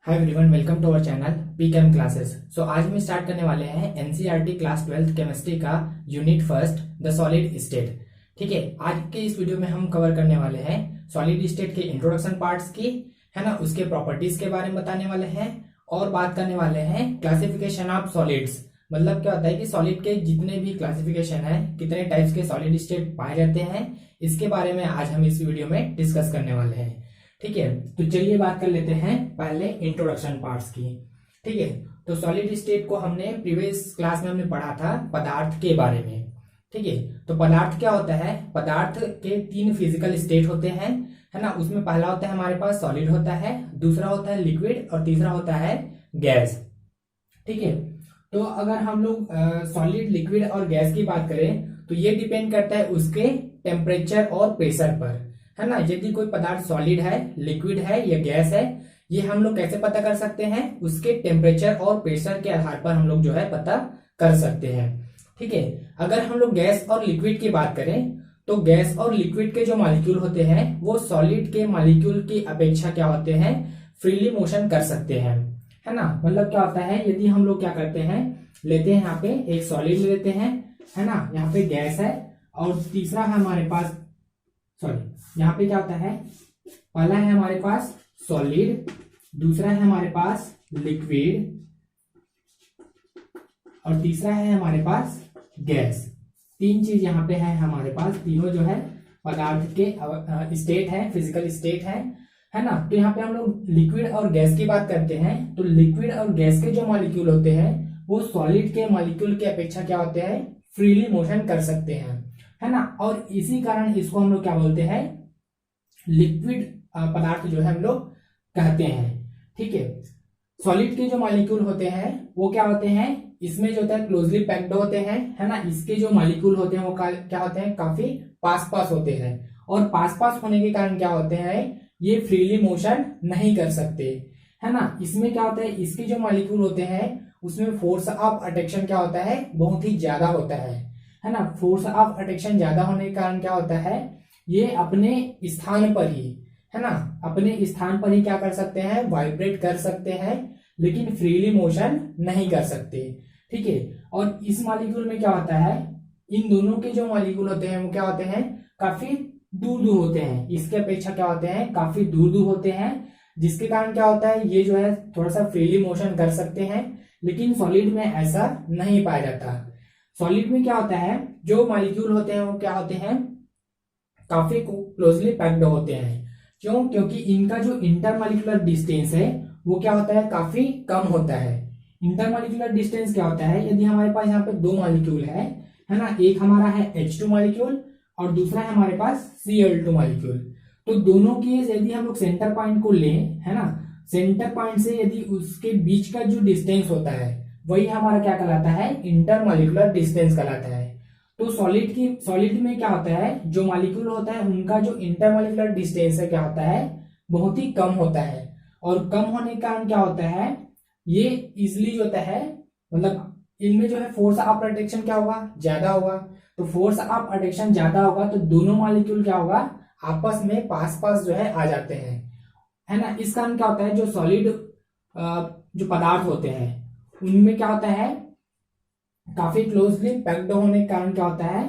Hi everyone, welcome to our channel P chem classes. So आज हम start करने वाले हैं एनसीईआरटी क्लास 12th केमिस्ट्री का unit first the solid state. ठीक है, आज के इस वीडियो में हम कवर करने वाले हैं सॉलिड स्टेट के इंट्रोडक्शन पार्ट्स की, है ना, उसके प्रॉपर्टीज के बारे में बताने वाले हैं और बात करने वाले हैं क्लासिफिकेशन ऑफ सॉलिड्स। मतलब क्या होता है कि सॉलिड के जितने भी क्लासिफिकेशन है, कितने टाइप्स के सॉलिड स्टेट पाए जाते हैं, इसके बारे में आज हम इस वीडियो में डिस्कस करने वाले हैं। ठीक है, तो चलिए बात कर लेते हैं पहले इंट्रोडक्शन पार्ट्स की। ठीक है, तो सॉलिड स्टेट को हमने प्रीवियस क्लास में हमने पढ़ा था पदार्थ के बारे में। ठीक है, तो पदार्थ क्या होता है? पदार्थ के तीन फिजिकल स्टेट होते हैं, है ना। उसमें पहला होता है हमारे पास सॉलिड होता है, दूसरा होता है लिक्विड और तीसरा होता है गैस। ठीक है, तो अगर हम लोग सॉलिड, लिक्विड और गैस की बात करें तो ये डिपेंड करता है उसके टेम्परेचर और प्रेशर पर, है ना। यदि कोई पदार्थ सॉलिड है, लिक्विड है या गैस है, ये हम लोग कैसे पता कर सकते हैं? उसके टेम्परेचर और प्रेशर के आधार पर हम लोग जो है पता कर सकते हैं। ठीक है, अगर हम लोग गैस और लिक्विड की बात करें तो गैस और लिक्विड के जो मॉलिक्यूल होते हैं वो सॉलिड के मॉलिक्यूल की अपेक्षा क्या होते हैं? फ्रीली मोशन कर सकते हैं, है ना। मतलब क्या होता है, यदि हम लोग क्या करते हैं, लेते हैं यहाँ पे एक सॉलिड लेते हैं, है ना, यहाँ पे गैस है और तीसरा है हमारे पास, सॉरी, यहाँ पे क्या होता है, पहला है हमारे पास सॉलिड, दूसरा है हमारे पास लिक्विड और तीसरा है हमारे पास गैस। तीन चीज यहाँ पे है हमारे पास, तीनों जो है पदार्थ के स्टेट है, फिजिकल स्टेट है ना। तो यहाँ पे हम लोग लिक्विड और गैस की बात करते हैं तो लिक्विड और गैस के जो मॉलिक्यूल होते हैं वो सॉलिड के मॉलिक्यूल की अपेक्षा क्या होते हैं? फ्रीली मोशन कर सकते हैं, है ना। और इसी कारण इसको हम लोग क्या बोलते हैं? लिक्विड पदार्थ जो है हम लोग कहते हैं। ठीक है, सॉलिड के जो मॉलिक्यूल होते हैं वो क्या होते हैं? इसमें जो होता है क्लोजली पैक्ड होते हैं, है ना। इसके जो मॉलिक्यूल होते हैं वो क्या होते हैं? काफी पास पास होते हैं और पास पास होने के कारण क्या होते हैं? ये फ्रीली मोशन नहीं कर सकते, है ना। इसमें क्या होता है, इसके जो मॉलिक्यूल होते हैं उसमें फोर्स ऑफ अट्रैक्शन क्या होता है? बहुत ही ज्यादा होता है ना। फोर्स ऑफ अट्रैक्शन ज्यादा होने के कारण क्या होता है? ये अपने स्थान पर ही, है ना, अपने स्थान पर ही क्या कर सकते हैं? वाइब्रेट कर सकते हैं, लेकिन फ्रीली मोशन नहीं कर सकते। ठीक है, और इस मॉलिक्यूल में क्या होता है, इन दोनों के जो मॉलिक्यूल होते हैं वो क्या होते हैं? काफी दूर दूर होते हैं, इसके अपेक्षा क्या होते हैं? काफी दूर दूर होते हैं, जिसके कारण क्या होता है, ये जो है थोड़ा सा फ्रीली मोशन कर सकते हैं, लेकिन सॉलिड में ऐसा नहीं पाया जाता। सॉलिड में क्या होता है, जो मॉलिक्यूल होते हैं वो क्या होते हैं? काफी क्लोजली पैक्ड होते हैं। क्यों? क्योंकि इनका जो इंटरमॉलिक्यूलर डिस्टेंस है वो क्या होता है? काफी कम होता है। इंटरमॉलिक्यूलर डिस्टेंस क्या होता है, यदि हमारे पास यहाँ पे दो मॉलिक्यूल है ना, एक हमारा है H2 मॉलिक्यूल और दूसरा है हमारे पास Cl2 मॉलिक्यूल, तो दोनों की यदि हम लोग सेंटर पॉइंट को लें, है ना, सेंटर पॉइंट से यदि उसके बीच का जो डिस्टेंस होता है वही हमारा क्या कहलाता है? इंटरमॉलिक्यूलर डिस्टेंस कहलाता है। तो सॉलिड में क्या होता है, जो मॉलिक्यूल होता है उनका जो इंटरमॉलिक्यूलर डिस्टेंस है क्या होता है? बहुत ही कम होता है, और कम होने के कारण क्या होता है, ये इजिली जो होता है, मतलब इनमें जो है फोर्स ऑफ अट्रैक्शन क्या होगा? ज्यादा होगा। तो फोर्स ऑफ अट्रैक्शन ज्यादा होगा तो दोनों मॉलिक्यूल क्या होगा? आपस में पास पास जो है आ जाते हैं, है ना। इस कारण क्या होता है, जो सॉलिड जो पदार्थ होते हैं उनमें क्या होता है, काफी क्लोजली पैक्ड होने के कारण क्या होता है,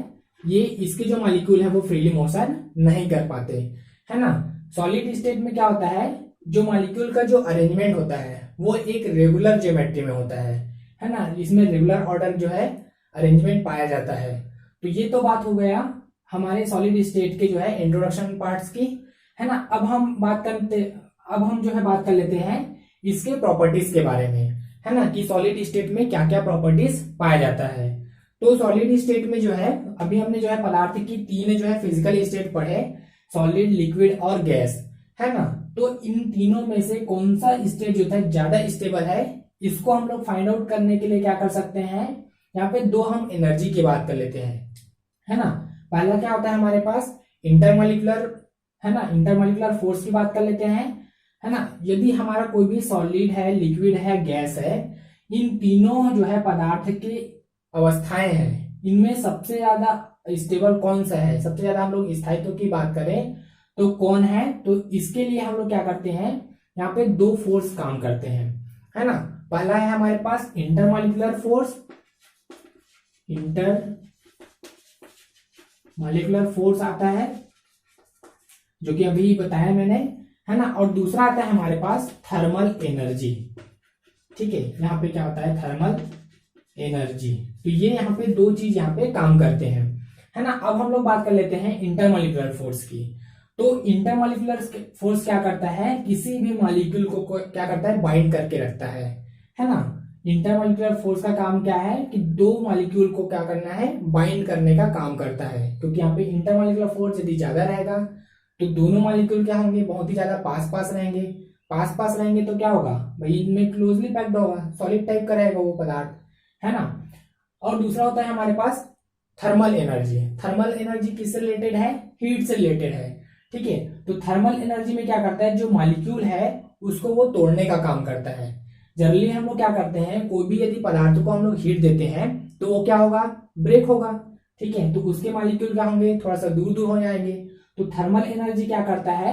ये इसके जो मॉलिक्यूल है वो फ्रीली मोशन नहीं कर पाते, है ना। सॉलिड स्टेट में क्या होता है, जो मॉलिक्यूल का जो अरेंजमेंट होता है वो एक रेगुलर ज्योमेट्री में होता है ना। इसमें रेगुलर ऑर्डर जो है अरेंजमेंट पाया जाता है। तो ये तो बात हो गया हमारे सॉलिड स्टेट के जो है इंट्रोडक्शन पार्ट्स की, है ना। अब हम जो है बात कर लेते हैं इसके प्रॉपर्टीज के बारे में, है ना, कि सॉलिड स्टेट में क्या क्या प्रॉपर्टीज पाया जाता है। तो सॉलिड स्टेट में जो है, अभी हमने जो है पदार्थ की तीन जो है फिजिकल स्टेट पढ़े, सॉलिड, लिक्विड और गैस, है ना। तो इन तीनों में से कौन सा स्टेट जो है ज्यादा स्टेबल है, इसको हम लोग फाइंड आउट करने के लिए क्या कर सकते हैं, यहाँ पे दो हम एनर्जी की बात कर लेते हैं, है ना। पहला क्या होता है हमारे पास? इंटरमॉलिक्यूलर, है ना, इंटरमॉलिक्यूलर फोर्स की बात कर लेते हैं, है ना। यदि हमारा कोई भी सॉलिड है, लिक्विड है, गैस है, इन तीनों जो है पदार्थ की अवस्थाएं हैं, इनमें सबसे ज्यादा स्टेबल कौन सा है? सबसे ज्यादा हम लोग स्थायित्व की बात करें तो कौन है? तो इसके लिए हम लोग क्या करते हैं, यहाँ पे दो फोर्स काम करते हैं, है ना। पहला है हमारे पास इंटरमॉलिक्यूलर फोर्स, इंटरमॉलिक्यूलर फोर्स आता है जो कि अभी बताया मैंने, है ना। और दूसरा आता है हमारे पास थर्मल एनर्जी, ठीक है। यहाँ पे क्या होता है, थर्मल एनर्जी। तो ये यहाँ पे दो चीज यहाँ पे काम करते हैं, है ना। अब हम लोग बात कर लेते हैं इंटरमॉलिक्यूलर फोर्स की। तो इंटरमॉलिक्यूलर फोर्स क्या करता है, किसी भी मॉलिक्यूल को क्या करता है, बाइंड करके रखता है ना। इंटरमॉलिक्यूलर फोर्स का काम क्या है कि दो मॉलिक्यूल को क्या करना है, बाइंड करने का काम करता है। क्योंकि यहाँ पे इंटरमॉलिक्यूलर फोर्स यदि ज्यादा रहेगा तो दोनों मॉलिक्यूल क्या होंगे, बहुत ही ज्यादा पास पास रहेंगे। पास पास रहेंगे तो क्या होगा भाई, इनमें क्लोजली पैक्ड होगा, सॉलिड टाइप का रहेगा वो पदार्थ, है ना। और दूसरा होता है हमारे पास थर्मल एनर्जी। थर्मल एनर्जी किससे रिलेटेड है, हीट से रिलेटेड है, ठीक है। तो थर्मल एनर्जी में क्या करता है, जो मॉलिक्यूल है उसको वो तोड़ने का काम करता है। जनरली हम लोग क्या करते हैं, कोई भी यदि पदार्थ को हम लोग हीट देते हैं तो वो क्या होगा, ब्रेक होगा, ठीक है। तो उसके मॉलिक्यूल क्या होंगे, थोड़ा सा दूर दूर हो जाएंगे। तो थर्मल एनर्जी क्या करता है,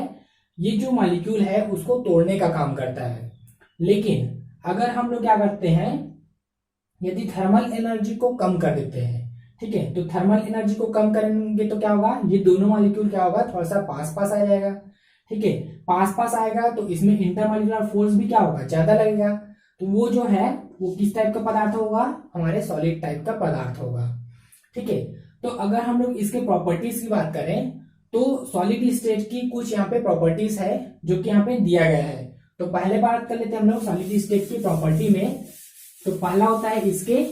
ये जो मॉलिक्यूल है उसको तोड़ने का काम करता है। लेकिन अगर हम लोग क्या करते हैं, यदि थर्मल एनर्जी को कम कर देते हैं, ठीक है, तो थर्मल एनर्जी को कम करेंगे तो क्या होगा, ये दोनों मॉलिक्यूल क्या होगा, थोड़ा सा पास पास आ जाएगा, ठीक है। पास पास आएगा तो इसमें इंटरमॉलिक्यूलर फोर्स भी क्या होगा, ज्यादा लगेगा। तो वो जो है वो किस टाइप का पदार्थ होगा, हमारे सॉलिड टाइप का पदार्थ होगा, ठीक है। तो अगर हम लोग इसके प्रॉपर्टीज की बात करें तो सॉलिड स्टेट की कुछ यहाँ पे प्रॉपर्टीज है जो कि यहाँ पे दिया गया है। तो पहले बात कर लेते हैं हम लोग सॉलिड स्टेट की प्रॉपर्टी में। तो पहला होता है इसके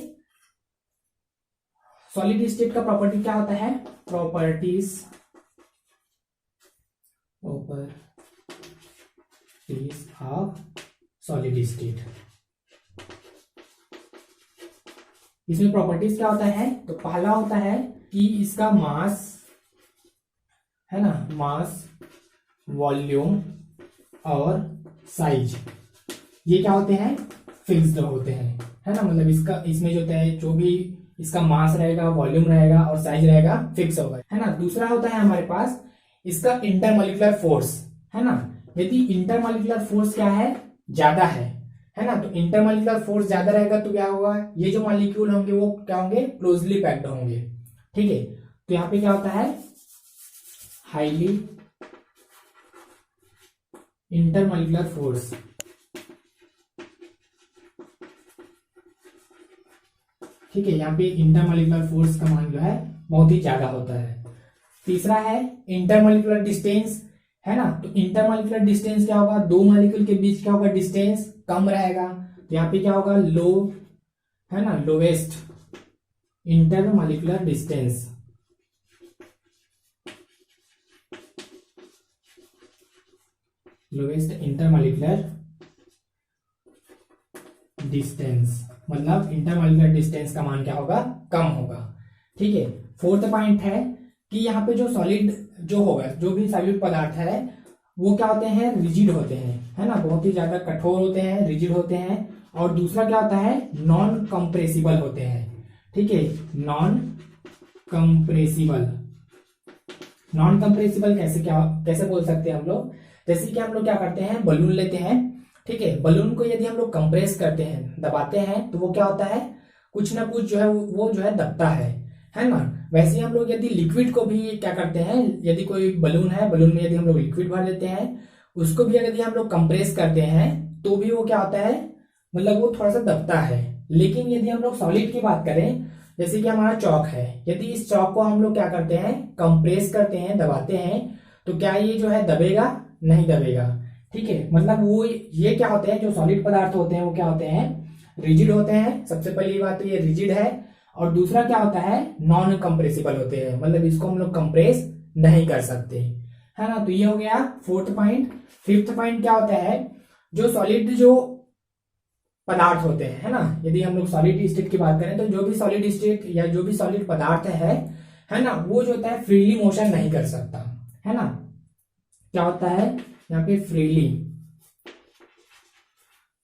सॉलिड स्टेट का प्रॉपर्टी क्या होता है, प्रॉपर्टीज ऑफ सॉलिड स्टेट। इसमें प्रॉपर्टीज क्या होता है, तो पहला होता है कि इसका मास, है ना, मास, वॉल्यूम और साइज, ये क्या होते हैं, फिक्स्ड होते हैं, है ना। मतलब इसका इसमें जो होता है, जो भी इसका मास रहेगा, वॉल्यूम रहेगा और साइज रहेगा, फिक्स होगा, है ना। दूसरा होता है हमारे पास इसका इंटरमॉलिक्यूलर फोर्स, है ना। यदि इंटरमॉलिक्यूलर फोर्स क्या है, ज्यादा है ना। तो इंटरमॉलिक्यूलर फोर्स ज्यादा रहेगा तो क्या होगा, ये जो मॉलिक्यूल होंगे वो क्या होंगे, क्लोजली पैक्ड होंगे, ठीक है। तो यहाँ पे क्या होता है, हाईली इंटरमॉलिक्यूलर फोर्स, ठीक है। यहाँ पे इंटरमॉलिक्यूलर फोर्स का मान जो है बहुत ही ज्यादा होता है। तीसरा है इंटरमॉलिक्यूलर डिस्टेंस, है ना। तो इंटरमॉलिक्यूलर डिस्टेंस क्या होगा, दो मॉलिक्यूल के बीच क्या होगा, डिस्टेंस कम रहेगा। तो यहाँ पे क्या होगा, लो, है ना, lowest intermolecular distance, lowest intermolecular distance, मतलब इंटरमॉलिक्यूलर डिस्टेंस का मान क्या होगा, कम होगा, ठीक है। फोर्थ पॉइंट है कि यहाँ पे जो सॉलिड जो होगा, जो भी सॉलिड पदार्थ है वो क्या होते हैं, रिजिड होते हैं, है ना, बहुत ही ज्यादा कठोर होते हैं, रिजिड होते हैं। और दूसरा क्या होता है, नॉन कंप्रेसिबल होते हैं, ठीक है। नॉन कंप्रेसिबल, नॉन कंप्रेसिबल कैसे बोल सकते हैं हम लोग, जैसे कि हम लोग क्या करते हैं, बलून लेते हैं, ठीक है। बलून को यदि हम लोग कंप्रेस करते हैं, दबाते हैं, तो वो क्या होता है, कुछ ना कुछ जो है वो जो है दबता है ना। वैसे ही हम लोग यदि लिक्विड को भी क्या करते हैं, यदि कोई बलून है, बलून में यदि हम लोग लिक्विड भर देते हैं, उसको भी यदि हम लोग कंप्रेस करते हैं तो भी वो क्या होता है, मतलब वो थोड़ा सा दबता है। लेकिन यदि हम लोग सॉलिड की बात करें, जैसे कि हमारा चौक है, यदि इस चौक को हम लोग क्या करते हैं, कंप्रेस करते हैं, दबाते हैं, तो क्या ये जो है दबेगा, नहीं दबेगा, ठीक है। मतलब वो ये क्या होते हैं, जो सॉलिड पदार्थ होते हैं वो क्या होते हैं, रिजिड होते हैं। सबसे पहली बात तो ये रिजिड है। और दूसरा क्या होता है, नॉन कंप्रेसिबल होते हैं, मतलब इसको हम लोग कंप्रेस नहीं कर सकते, है ना। तो ये हो गया फोर्थ पॉइंट। फिफ्थ पॉइंट क्या होता है, जो सॉलिड जो पदार्थ होते हैं, है ना, यदि हम लोग सॉलिड स्टेट की बात करें तो जो भी सॉलिड स्टेट या जो भी सॉलिड पदार्थ है ना, वो जो होता है फ्रीली मोशन नहीं कर सकता, है ना। क्या होता है यहाँ पे,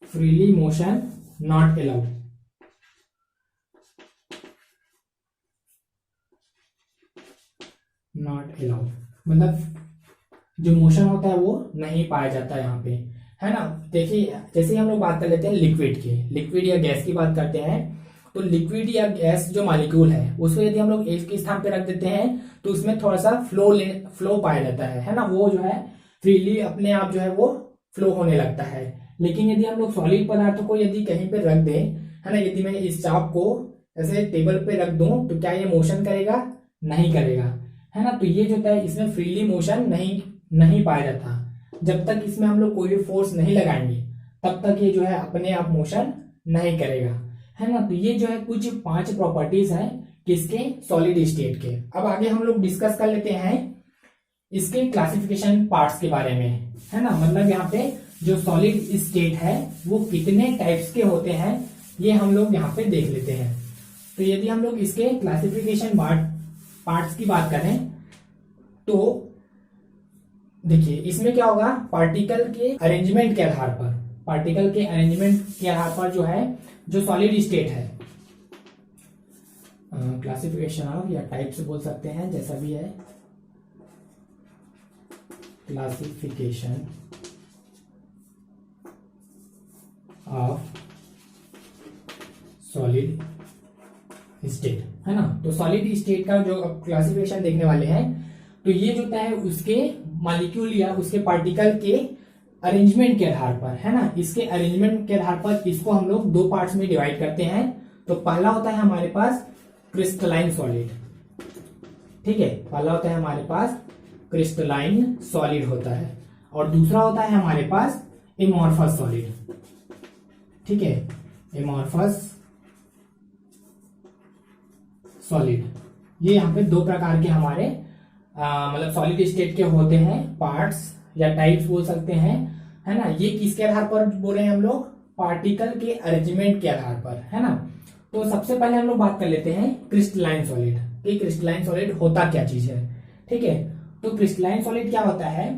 freely motion not allowed, not allowed, मतलब जो मोशन होता है वो नहीं पाया जाता है यहाँ पे, है ना। देखिए जैसे ही हम लोग बात कर लेते हैं लिक्विड की, लिक्विड या गैस की बात करते हैं, तो लिक्विड या गैस जो मॉलिक्यूल है उसको यदि हम लोग एक के स्थान पे रख देते हैं तो उसमें थोड़ा सा फ्लो पाया जाता है ना, वो जो है फ्रीली अपने आप जो है वो फ्लो होने लगता है। लेकिन यदि हम लोग सॉलिड पदार्थों को यदि कहीं पे रख दें, है ना, यदि मैं इस चाप को ऐसे टेबल पे रख दूं तो क्या ये मोशन करेगा? नहीं करेगा, है ना। तो ये जो है इसमें फ्रीली मोशन नहीं पाया जाता। जब तक इसमें हम लोग कोई भी फोर्स नहीं लगाएंगे तब तक ये जो है अपने आप मोशन नहीं करेगा, है ना। तो ये जो है कुछ 5 प्रॉपर्टीज हैं किसके? सॉलिड स्टेट के। अब आगे हम लोग डिस्कस कर लेते हैं इसके क्लासिफिकेशन पार्ट्स के बारे में, है ना। मतलब यहाँ पे जो सॉलिड स्टेट है वो कितने टाइप्स के होते हैं ये हम लोग यहाँ पे देख लेते हैं। तो यदि हम लोग इसके क्लासिफिकेशन पार्ट्स की बात करें तो देखिए इसमें क्या होगा, पार्टिकल के अरेंजमेंट के आधार पर, पार्टिकल के अरेंजमेंट के आधार पर जो है जो सॉलिड स्टेट है, क्लासिफिकेशन ऑफ या टाइप से बोल सकते हैं, जैसा भी है, क्लासिफिकेशन ऑफ सॉलिड स्टेट, है ना। तो सॉलिड स्टेट का जो क्लासिफिकेशन देखने वाले हैं, तो ये जो है उसके मॉलिक्यूल या उसके पार्टिकल के अरेंजमेंट के आधार पर, है ना, इसके अरेंजमेंट के आधार पर इसको हम लोग 2 पार्ट्स में डिवाइड करते हैं। तो पहला होता है हमारे पास क्रिस्टलाइन सॉलिड, ठीक है, पहला होता है हमारे पास क्रिस्टलाइन सॉलिड होता है, और दूसरा होता है हमारे पास एमॉर्फस सॉलिड, ठीक है, एमॉर्फस सॉलिड। ये यहाँ पे 2 प्रकार के हमारे मतलब सॉलिड स्टेट के होते हैं, पार्ट्स या टाइप्स बोल सकते हैं, है ना। ये किसके आधार पर बोल रहे हैं हम लोग? पार्टिकल के अरेंजमेंट के आधार पर, है ना। तो सबसे पहले हम लोग बात कर लेते हैं क्रिस्टलाइन सॉलिड कि क्रिस्टलाइन सॉलिड होता क्या चीज है, ठीक है। तो क्रिस्टलाइन सॉलिड क्या होता है?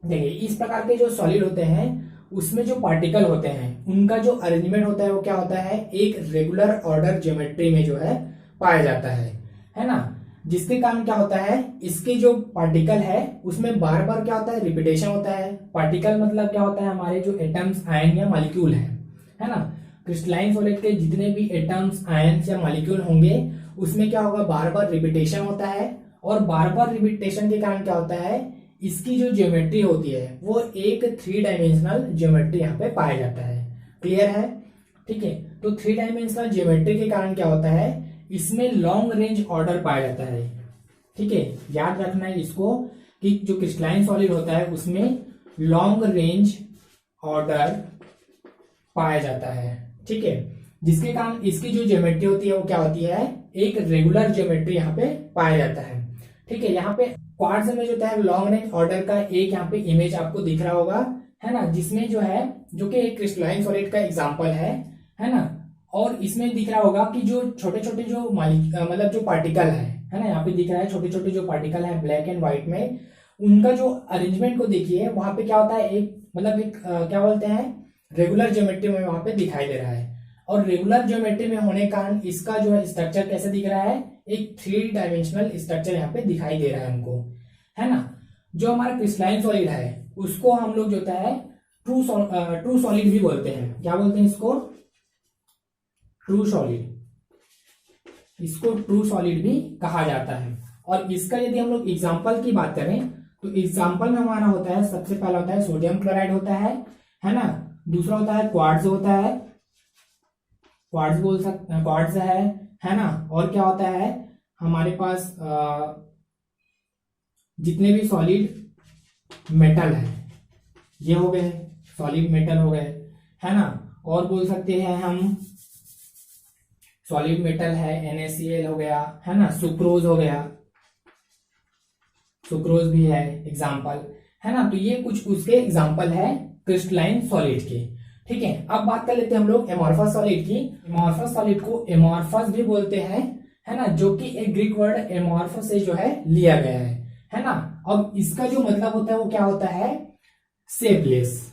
देखिए इस प्रकार के जो सॉलिड होते हैं उसमें जो पार्टिकल होते हैं उनका जो अरेंजमेंट होता है वो क्या होता है? एक रेगुलर ऑर्डर ज्योमेट्री में जो है पाया जाता है ना। जिसके कारण क्या होता है, इसके जो पार्टिकल है उसमें बार बार क्या होता है? रिपीटेशन होता है। पार्टिकल मतलब क्या होता है? हमारे जो एटम्स, आयन या मॉलिक्यूल है ना। क्रिस्टलाइन सॉलिड के जितने भी एटम्स, आयन्स या मॉलिक्यूल होंगे उसमें क्या होगा? बार बार रिपीटेशन होता है, और बार बार रिपीटेशन के कारण क्या होता है? इसकी जो ज्योमेट्री होती है वो एक 3 डायमेंशनल ज्योमेट्री यहाँ पे पाया जाता है। क्लियर है? ठीक है। तो 3 डायमेंशनल ज्योमेट्री के कारण क्या होता है? इसमें लॉन्ग रेंज ऑर्डर पाया जाता है, ठीक है। याद रखना है इसको कि जो क्रिस्टलाइन सॉलिड होता है उसमें लॉन्ग रेंज ऑर्डर पाया जाता है, ठीक है। जिसके कारण इसकी जो ज्योमेट्री होती है वो क्या होती है? एक रेगुलर ज्योमेट्री यहाँ पे पाया जाता है, ठीक है। यहाँ पे क्वार्ट्ज में जो है लॉन्ग रेंज ऑर्डर का एक यहाँ पे इमेज आपको दिख रहा होगा, है ना, जिसमें जो है जो कि एक क्रिस्टलाइन सॉलिड का एग्जांपल है ना। और इसमें दिख रहा होगा कि जो छोटे छोटे जो मतलब जो पार्टिकल है ना, यहाँ पे दिख रहा है छोटे छोटे जो पार्टिकल है ब्लैक एंड व्हाइट में, उनका जो अरेंजमेंट को देखिए वहां पे क्या होता है? एक मतलब एक क्या बोलते हैं, रेगुलर ज्योमेट्री में वहां पे दिखाई दे रहा है। और रेगुलर ज्योमेट्री में होने के कारण इसका जो है स्ट्रक्चर कैसे दिख रहा है? एक 3 डायमेंशनल स्ट्रक्चर यहाँ पे दिखाई दे रहा है हमको, है ना। जो हमारा क्रिस्टलाइन सॉलिड है उसको हम लोग जो है ट्रू सॉलिड भी बोलते हैं। क्या बोलते हैं इसको? True solid. इसको ट्रू सॉलिड भी कहा जाता है। और इसका यदि हम लोग एग्जांपल की बात करें तो एग्जांपल में हमारा होता है, सबसे पहला होता है सोडियम क्लोराइड होता है ना। दूसरा होता है क्वार्ट्ज होता है, क्वार्ट्ज है ना। और क्या होता है हमारे पास जितने भी सॉलिड मेटल है ये हो गए, सॉलिड मेटल हो गए, है ना। और बोल सकते हैं हम सॉलिड मेटल है NaCl हो गया, है ना। सुक्रोज हो गया, सुक्रोज भी है एग्जाम्पल, है ना। तो ये कुछ उसके एग्जाम्पल है क्रिस्टलाइन सॉलिड के, ठीक है। अब बात कर लेते हैं हम लोग एमॉर्फस सॉलिड की। एमॉर्फस सॉलिड को एमॉर्फस भी बोलते हैं, है ना, जो कि एक ग्रीक वर्ड एमॉर्फस से जो है लिया गया है ना। अब इसका जो मतलब होता है वो क्या होता है? शेपलेस,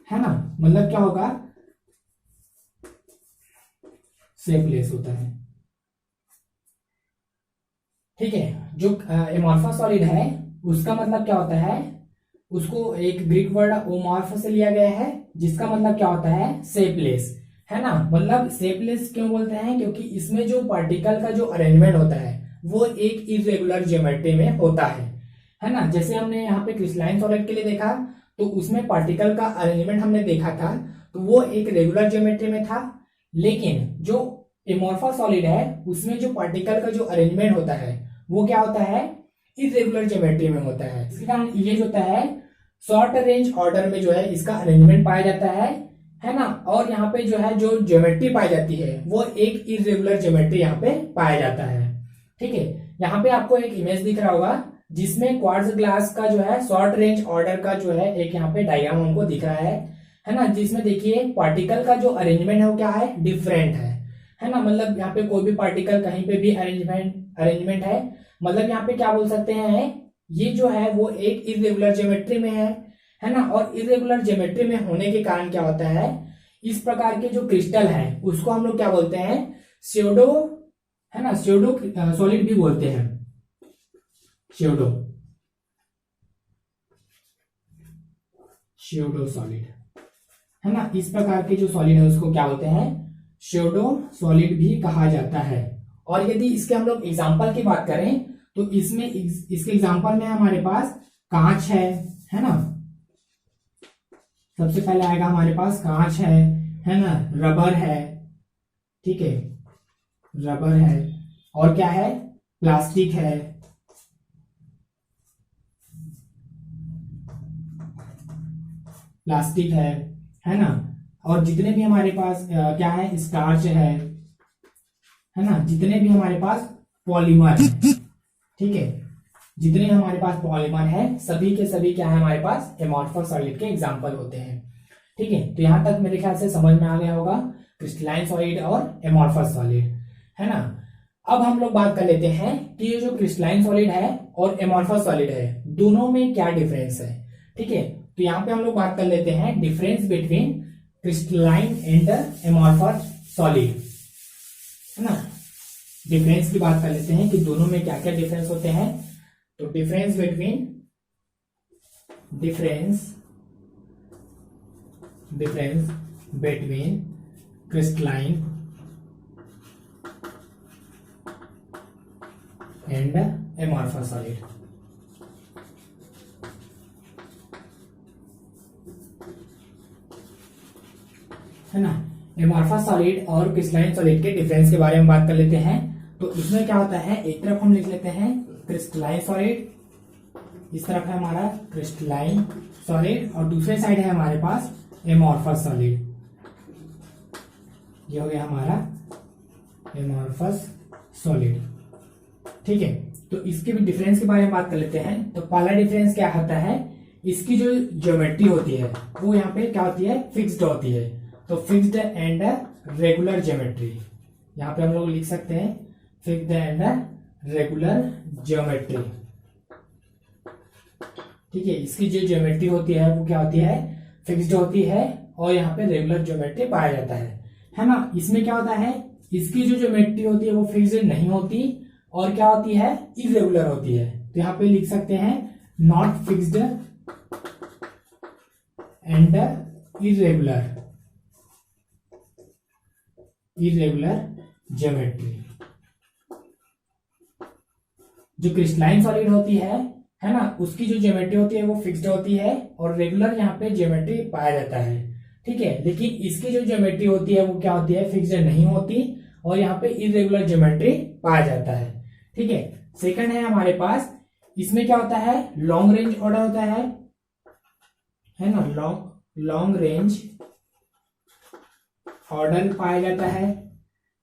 है ना। मतलब क्या होगा? शेपलेस होता है, ठीक है। जो एमॉर्फस सॉलिड है उसका मतलब क्या होता है? उसको एक ग्रीक वर्ड ओमॉर्फ से लिया गया है, जिसका मतलब क्या होता है, शेपलेस, है ना। मतलब शेपलेस क्यों बोलते हैं, क्योंकि इसमें जो पार्टिकल का जो अरेंजमेंट होता है वो एक इरेगुलर ज्योमेट्री में होता है ना। जैसे हमने यहाँ पे क्रिस्टलाइन सॉलिड के लिए देखा, तो उसमें पार्टिकल का अरेंजमेंट हमने देखा था, तो वो एक रेगुलर ज्योमेट्री में था। लेकिन जो एमोर्फस सॉलिड है उसमें जो पार्टिकल का जो अरेंजमेंट होता है वो क्या होता है, इरेगुलर ज्योमेट्री में होता है। इसके कारण ये जो होता है शॉर्ट रेंज ऑर्डर में जो है इसका अरेंजमेंट पाया जाता है ना। और यहाँ पे जो है जो ज्योमेट्री पाई जाती है वो एक इरेगुलर ज्योमेट्री यहाँ पे पाया जाता है। ठीक है, यहाँ पे आपको एक इमेज दिख रहा होगा जिसमें क्वार्ट्ज ग्लास का जो है शॉर्ट रेंज ऑर्डर का जो है एक यहाँ पे डायग्राम हमको दिख रहा है ना। जिसमें देखिए पार्टिकल का जो अरेंजमेंट है वो क्या है, डिफरेंट है ना। मतलब यहाँ पे कोई भी पार्टिकल कहीं पे भी अरेंजमेंट है, मतलब यहाँ पे क्या बोल सकते हैं, ये जो है वो एक इरेगुलर ज्योमेट्री में है ना। और इरेगुलर ज्योमेट्री में होने के कारण क्या होता है, इस प्रकार के जो क्रिस्टल है उसको हम लोग क्या बोलते हैं, स्यूडो, है ना, स्यूडो सॉलिड भी बोलते हैं, स्यूडो सॉलिड, है ना। इस प्रकार के जो सॉलिड है उसको क्या बोलते हैं, स्यूडो सॉलिड भी कहा जाता है। और यदि इसके हम लोग एग्जांपल की बात करें तो इसमें इसके एग्जांपल में हमारे पास कांच है ना। सबसे पहले आएगा हमारे पास कांच है ना, रबर है, ठीक है, रबर है, और क्या है, प्लास्टिक है ना। और जितने भी हमारे पास क्या है, स्टार्च है ना, जितने भी हमारे पास पॉलीमर है, ठीक है, जितने हमारे पास पॉलीमर है सभी के सभी क्या है हमारे पास एमोर्फस सॉलिड के एग्जांपल होते हैं। ठीक है, तो यहां तक मेरे ख्याल से समझ में आ गया होगा क्रिस्टलाइन सॉलिड और एमोर्फस सॉलिड, है ना। अब हम लोग बात कर लेते हैं कि ये जो क्रिस्टलाइन सॉलिड है और एमोर्फस सॉलिड है दोनों में क्या डिफरेंस है। ठीक है, तो यहाँ पे हम लोग बात कर लेते हैं difference between crystalline and amorphous solid, है ना। डिफरेंस की बात कर लेते हैं कि दोनों में क्या क्या डिफरेंस होते हैं। तो difference between crystalline and amorphous solid. है ना, एमोर्फस सॉलिड और क्रिस्टलाइन सॉलिड के डिफरेंस के बारे में बात कर लेते हैं। तो इसमें क्या होता है, एक तरफ हम लिख लेते हैं क्रिस्टलाइन सॉलिड, इस तरफ है हमारा क्रिस्टलाइन सॉलिड, और दूसरे साइड है हमारे पास एमोर्फस सॉलिड। ये हो गया हमारा एमोर्फस सॉलिड। ठीक है, तो इसके भी डिफरेंस के बारे में बात कर लेते हैं। तो पहला डिफरेंस क्या होता है, इसकी जो ज्योमेट्री होती है वो यहाँ पे क्या होती है, फिक्स्ड होती है। तो फिक्स्ड एंड रेगुलर ज्योमेट्री, यहाँ पे हम लोग लिख सकते हैं फिक्स्ड एंड रेगुलर ज्योमेट्री। ठीक है, इसकी जो ज्योमेट्री होती है वो क्या होती है, फिक्स्ड होती है, और यहाँ पे रेगुलर ज्योमेट्री पाया जाता है ना। इसमें क्या होता है, इसकी जो ज्योमेट्री होती है वो फिक्स्ड नहीं होती और क्या होती है, इरेगुलर होती है। तो यहाँ पे लिख सकते हैं not fixed and irregular geometry. जो क्रिस्टलाइन सॉलिड होती है ना, उसकी जो ज्योमेट्री होती है वो फिक्स्ड होती है और रेगुलर यहाँ पे ज्योमेट्री पाया जाता है। ठीक है, लेकिन इसकी जो ज्योमेट्री होती है वो क्या होती है, फिक्स्ड नहीं होती और यहाँ पे इरेगुलर ज्योमेट्री पाया जाता है। ठीक है, सेकंड है हमारे पास, इसमें क्या होता है, लॉन्ग रेंज ऑर्डर होता है ना, लॉन्ग रेंज ऑर्डर पाया जाता है।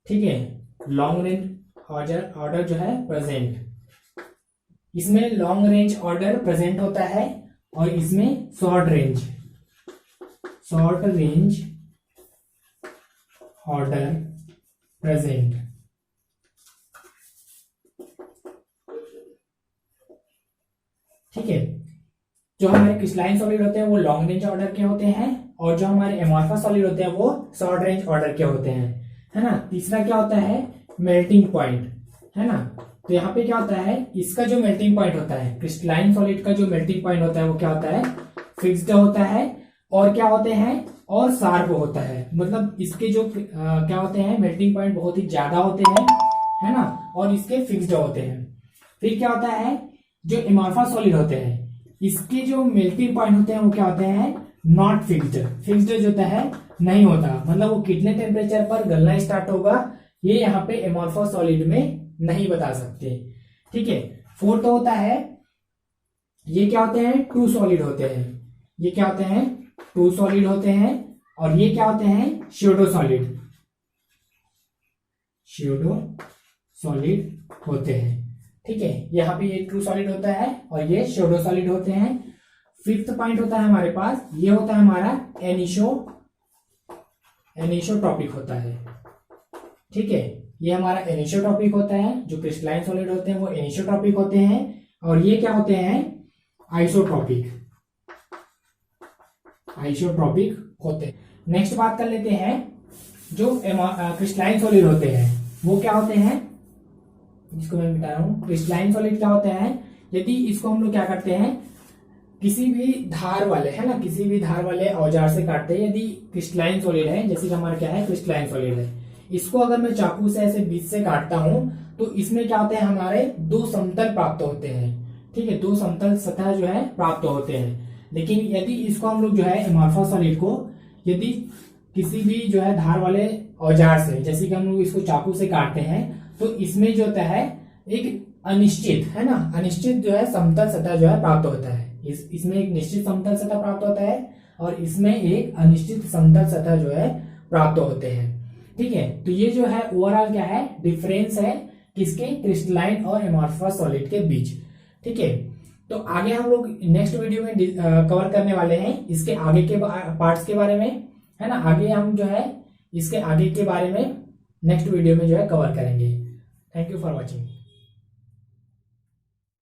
ठीक है, लॉन्ग रेंज ऑर्डर जो है प्रेजेंट, इसमें लॉन्ग रेंज ऑर्डर प्रेजेंट होता है और इसमें शॉर्ट रेंज ऑर्डर प्रेजेंट। ठीक है, जो हमारे क्रिस्टलाइन सॉलिड होते हैं वो लॉन्ग रेंज ऑर्डर के होते हैं और जो हमारे एमोर्फस सॉलिड होते हैं वो शॉर्ट रेंज ऑर्डर के होते हैं, है ना। तीसरा क्या होता है, मेल्टिंग पॉइंट, है ना। तो यहाँ पे क्या होता है, इसका जो मेल्टिंग पॉइंट होता है, क्रिस्टलाइन सॉलिड का जो मेल्टिंग पॉइंट होता है वो क्या होता है, फिक्स्ड होता है। और क्या होते हैं, और शार्प होता है, मतलब इसके जो क्या होते हैं, मेल्टिंग पॉइंट बहुत ही ज्यादा होते हैं, है ना, और इसके फिक्स्ड होते हैं। फिर क्या होता है, जो एमॉर्फस सॉलिड होते हैं इसके जो मेल्टिंग पॉइंट होते हैं वो क्या होते हैं, नॉट फिक्स्ड। फिक्स्ड जो होता है नहीं होता, मतलब वो कितने टेम्परेचर पर गलना स्टार्ट होगा ये यहाँ पे एमॉर्फस सॉलिड में नहीं बता सकते। ठीक है। फोर्थ होता है, ये क्या होते हैं, टू सॉलिड होते हैं। ये क्या होते हैं, टू सॉलिड होते हैं। और ये क्या होते हैं, स्यूडो सॉलिड। स्यूडो सॉलिड होते हैं। ठीक है, यहाँ पे ये ट्रू सॉलिड होता है और ये स्यूडो सॉलिड होते हैं। फिफ्थ पॉइंट होता है हमारे पास, ये होता है हमारा एनिसोट्रॉपिक होता है। ठीक है, ये हमारा एनिसोट्रॉपिक होता है। जो क्रिस्टलाइन सॉलिड होते हैं वो एनिसोट्रॉपिक होते हैं। और ये क्या होते हैं, आइसोट्रॉपिक होते हैं। नेक्स्ट बात कर लेते हैं, जो क्रिस्टलाइन सॉलिड होते हैं वो क्या होते हैं, जिसको मैं बता रहा हूं। क्रिस्टलाइन सॉलिड क्या होते हैं, यदि इसको हम लोग क्या करते हैं, किसी भी धार वाले, है ना, किसी भी धार वाले औजार से काटते हैं। यदि क्रिस्टलाइन सॉलिड है, जैसे कि हमारा क्या है, क्रिस्टलाइन सॉलिड है, इसको अगर मैं चाकू से ऐसे बीच से काटता हूं तो इसमें क्या होते हैं, हमारे दो समतल प्राप्त होते हैं। ठीक है, दो समतल सतह जो है प्राप्त होते हैं। लेकिन यदि इसको हम लोग जो है एमॉर्फस सॉलिड को यदि किसी भी जो है धार वाले औजार से, जैसे कि हम लोग इसको चाकू से काटते हैं, तो इसमें जो होता है एक अनिश्चित, है ना, अनिश्चित जो है समतल सतह जो है प्राप्त होता है। इसमें एक निश्चित समतल सतह प्राप्त होता है और इसमें एक अनिश्चित समतल सतह जो है प्राप्त होते हैं। ठीक है, तो ये जो है ओवरऑल क्या है, डिफरेंस है किसके, क्रिस्टलाइन और एमॉर्फस सॉलिड के बीच। ठीक है, तो आगे हम लोग नेक्स्ट वीडियो में कवर करने वाले हैं इसके आगे के पार्ट्स के बारे में, है ना। आगे हम जो है इसके आगे के बारे में नेक्स्ट वीडियो में जो है कवर करेंगे। Thank you for watching.